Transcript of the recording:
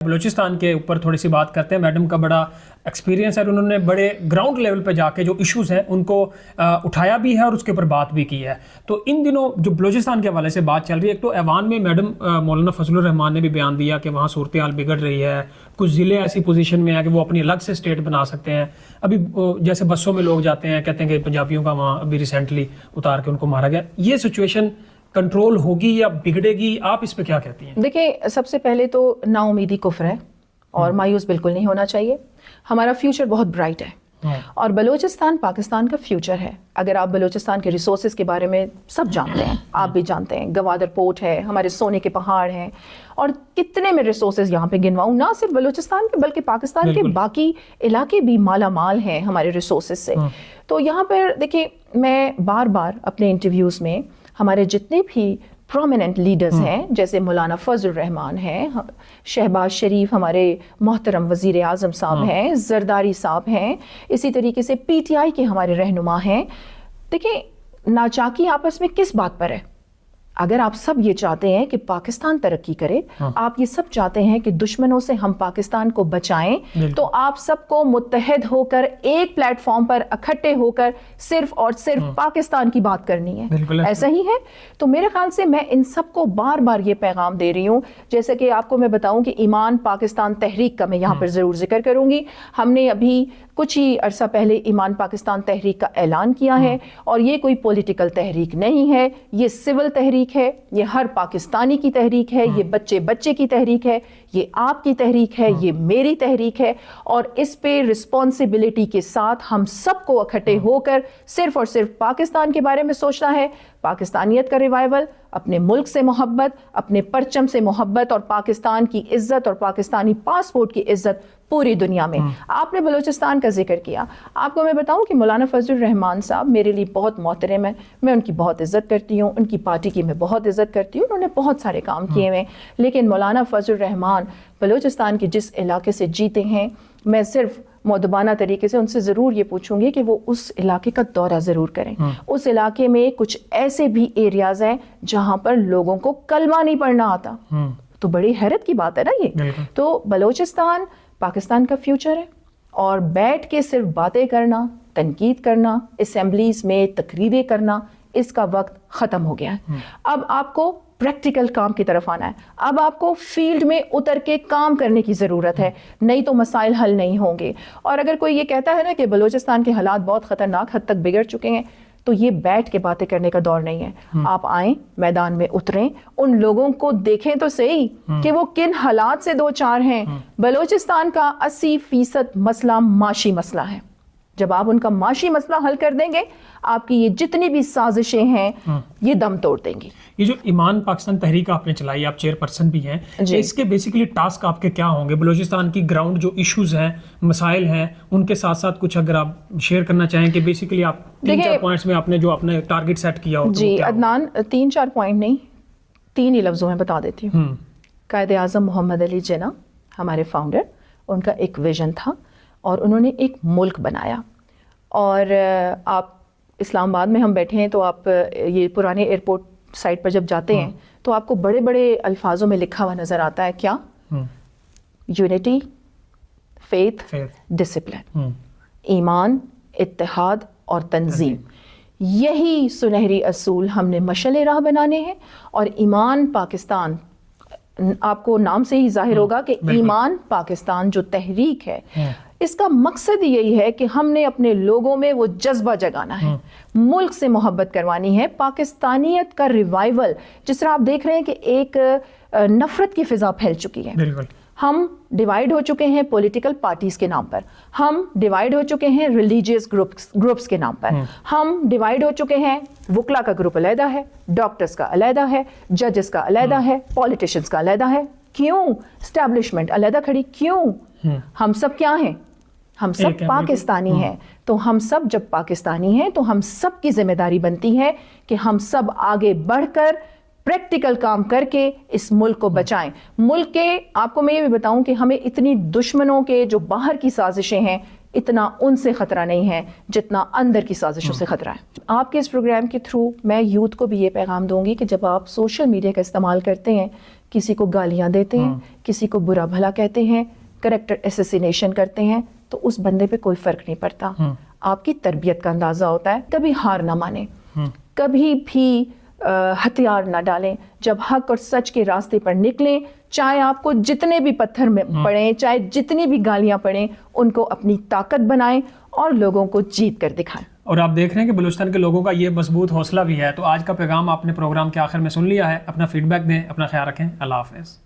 بلوچستان کے اوپر تھوڑی سی بات کرتے ہیں. میڈم کا بڑا ایکسپیرینس ہے اور انہوں نے بڑے گراؤنڈ لیول پہ جا کے جو ایشوز ہیں ان کو اٹھایا بھی ہے اور اس کے اوپر بات بھی کی ہے. تو ان دنوں جو بلوچستان کے حوالے سے بات چل رہی ہے, ایک تو ایوان میں میڈم مولانا فضل الرحمان نے بھی بیان دیا کہ وہاں صورتحال بگڑ رہی ہے, کچھ ضلع ایسی پوزیشن میں ہیں کہ وہ اپنی الگ سے اسٹیٹ بنا سکتے ہیں. ابھی جیسے بسوں میں لوگ جاتے ہیں, کہتے ہیں کہ پنجابیوں کا وہاں ابھی ریسنٹلی اتار کے ان کو مارا گیا. یہ سچویشن کنٹرول ہوگی یا بگڑے گی؟ آپ اس پہ کیا کہتی ہیں؟ دیکھیں, سب سے پہلے تو نا امیدی کفر ہے اور مایوس بالکل نہیں ہونا چاہیے. ہمارا فیوچر بہت برائٹ ہے اور بلوچستان پاکستان کا فیوچر ہے. اگر آپ بلوچستان کے ریسورسز کے بارے میں سب جانتے ہیں, آپ بھی جانتے ہیں, گوادر پورٹ ہے, ہمارے سونے کے پہاڑ ہیں, اور کتنے میں ریسورسز یہاں پہ گنواؤں, نہ صرف بلوچستان کے بلکہ پاکستان کے باقی علاقے بھی مالا مال ہیں ہمارے ریسورسز سے. تو یہاں پر دیکھیں, میں بار بار اپنے انٹرویوز میں ہمارے جتنے بھی پرومیننٹ لیڈرز ہیں, جیسے مولانا فضل الرحمان ہیں, شہباز شریف ہمارے محترم وزیر اعظم صاحب ہیں, زرداری صاحب ہیں, اسی طریقے سے پی ٹی آئی کے ہمارے رہنما ہیں. دیکھیں, ناچاکی آپس میں کس بات پر ہے؟ اگر آپ سب یہ چاہتے ہیں کہ پاکستان ترقی کرے, آپ یہ سب چاہتے ہیں کہ دشمنوں سے ہم پاکستان کو بچائیں, تو آپ سب کو متحد ہو کر ایک پلیٹ فارم پر اکٹھے ہو کر صرف اور صرف پاکستان کی بات کرنی ہے. ایسا ہی ہے. تو میرے خیال سے میں ان سب کو بار بار یہ پیغام دے رہی ہوں. جیسے کہ آپ کو میں بتاؤں کہ ایمان پاکستان تحریک کا میں یہاں پر ضرور ذکر کروں گی. ہم نے ابھی کچھ ہی عرصہ پہلے ایمان پاکستان تحریک کا اعلان کیا ہے, اور یہ کوئی پولیٹیکل تحریک نہیں ہے, یہ سول تحریک ہے, یہ ہر پاکستانی کی تحریک ہے, یہ بچے بچے کی تحریک ہے, یہ آپ کی تحریک ہے, یہ میری تحریک ہے. اور اس پہ رسپانسبلٹی کے ساتھ ہم سب کو اکٹھے ہو کر صرف اور صرف پاکستان کے بارے میں سوچنا ہے. پاکستانیت کا ریوائول, اپنے ملک سے محبت, اپنے پرچم سے محبت, اور پاکستان کی عزت اور پاکستانی پاسپورٹ کی عزت پوری دنیا میں. آپ نے بلوچستان کا ذکر کیا. آپ کو میں بتاؤں کہ مولانا فضل الرحمان صاحب میرے لیے بہت محترم ہیں, میں ان کی بہت عزت کرتی ہوں, ان کی پارٹی کی میں بہت عزت کرتی ہوں, انہوں نے بہت سارے کام کیے ہوئے. لیکن مولانا فضل الرحمان بلوچستان کے جس علاقے سے جیتے ہیں, میں صرف مؤدبانہ طریقے سے ان سے ضرور یہ پوچھوں گی کہ وہ اس علاقے کا دورہ ضرور کریں. اس علاقے میں کچھ ایسے بھی ایریاز ہیں جہاں پر لوگوں کو کلمہ نہیں پڑھنا آتا. تو بڑی حیرت کی بات ہے نا یہ. تو بلوچستان پاکستان کا فیوچر ہے, اور بیٹھ کے صرف باتیں کرنا, تنقید کرنا, اسمبلیز میں تقریریں کرنا, اس کا وقت ختم ہو گیا ہے. اب آپ کو پریکٹیکل کام کی طرف آنا ہے. اب آپ کو فیلڈ میں اتر کے کام کرنے کی ضرورت ہے, نہیں تو مسائل حل نہیں ہوں گے. اور اگر کوئی یہ کہتا ہے نا کہ بلوچستان کے حالات بہت خطرناک حد تک بگڑ چکے ہیں, تو یہ بیٹھ کے باتیں کرنے کا دور نہیں ہے. آپ آئیں, میدان میں اتریں, ان لوگوں کو دیکھیں تو صحیح کہ وہ کن حالات سے دو چار ہیں. بلوچستان کا 80% مسئلہ معاشی مسئلہ ہے. جب آپ ان کا معاشی مسئلہ حل کر دیں گے, آپ کی یہ جتنی بھی سازشیں ہیں یہ دم توڑ دیں گی. یہ جو ایمان پاکستان تحریک آپ نے چلائی, آپ چیئر پرسن بھی ہیں, اس کے بیسیکلی ٹاسک آپ کے کیا ہوں گے؟ بلوچستان کی گراؤنڈ جو ایشوز ہیں, مسائل ہیں, ان کے ساتھ ساتھ کچھ اگر آپ شیئر کرنا چاہیں کہ بیسیکلی آپ 3-4 پوائنٹس میں آپ نے جو اپنے ٹارگٹ سیٹ کیا ہو. جی عدنان, 3-4 پوائنٹ نہیں, 3 ہی لفظوں میں بتا دیتی ہوں. قائد اعظم محمد علی جناح ہمارے فاؤنڈر, ان کا ایک ویژن تھا اور انہوں نے ایک ملک بنایا. اور آپ اسلام آباد میں ہم بیٹھے ہیں, تو آپ یہ پرانے ایئرپورٹ سائٹ پر جب جاتے ہیں تو آپ کو بڑے بڑے الفاظوں میں لکھا ہوا نظر آتا ہے, کیا؟ یونٹی, فیتھ, ڈسپلن, ایمان, اتحاد اور تنظیم. یہی سنہری اصول ہم نے مشعل راہ بنانے ہیں. اور ایمان پاکستان, آپ کو نام سے ہی ظاہر ہوگا کہ ایمان پاکستان جو تحریک ہے, اس کا مقصد یہی ہے کہ ہم نے اپنے لوگوں میں وہ جذبہ جگانا ہے, ملک سے محبت کروانی ہے, پاکستانیت کا ریوائول. جس طرح آپ دیکھ رہے ہیں کہ ایک نفرت کی فضا پھیل چکی ہے. ہم ڈیوائیڈ ہو چکے ہیں پولیٹیکل پارٹیز کے نام پر, ہم ڈیوائیڈ ہو چکے ہیں ریلیجیس گروپس کے نام پر, ہم ڈیوائیڈ ہو چکے ہیں, وکلا کا گروپ علیحدہ ہے, ڈاکٹرز کا علیحدہ ہے, ججز کا علیحدہ ہے, پولیٹیشنز کا علیحدہ ہے. کیوں؟ اسٹیبلشمنٹ علیحدہ کھڑی کیوں؟ ہم سب کیا ہیں؟ ہم سب پاکستانی ہیں. تو ہم سب جب پاکستانی ہیں تو ہم سب کی ذمہ داری بنتی ہے کہ ہم سب آگے بڑھ کر پریکٹیکل کام کر کے اس ملک کو بچائیں. ملک کے, آپ کو میں یہ بھی بتاؤں کہ ہمیں اتنی دشمنوں کے جو باہر کی سازشیں ہیں, اتنا ان سے خطرہ نہیں ہے جتنا اندر کی سازشوں سے خطرہ ہے. آپ کے اس پروگرام کے تھرو میں یوتھ کو بھی یہ پیغام دوں گی کہ جب آپ سوشل میڈیا کا استعمال کرتے ہیں کسی کو گالیاں دیتے ہیں, کسی کو برا بھلا کہتے ہیں, کریکٹر اسیسینیشن کرتے ہیں, تو اس بندے پہ کوئی فرق نہیں پڑتا. آپ کی تربیت کا اندازہ ہوتا ہے. کبھی ہار نہ مانیں, کبھی بھی ہتھیار نہ ڈالیں. جب حق اور سچ کے راستے پر نکلیں, چاہے آپ کو جتنے بھی پتھر میں پڑیں, چاہے جتنی بھی گالیاں پڑیں, ان کو اپنی طاقت بنائیں اور لوگوں کو جیت کر دکھائیں. اور آپ دیکھ رہے ہیں کہ بلوچستان کے لوگوں کا یہ مضبوط حوصلہ بھی ہے. تو آج کا پیغام آپ نے پروگرام کے آخر میں سن لیا ہے. اپنا فیڈ بیک دیں, اپنا خیال رکھیں. اللہ حافظ.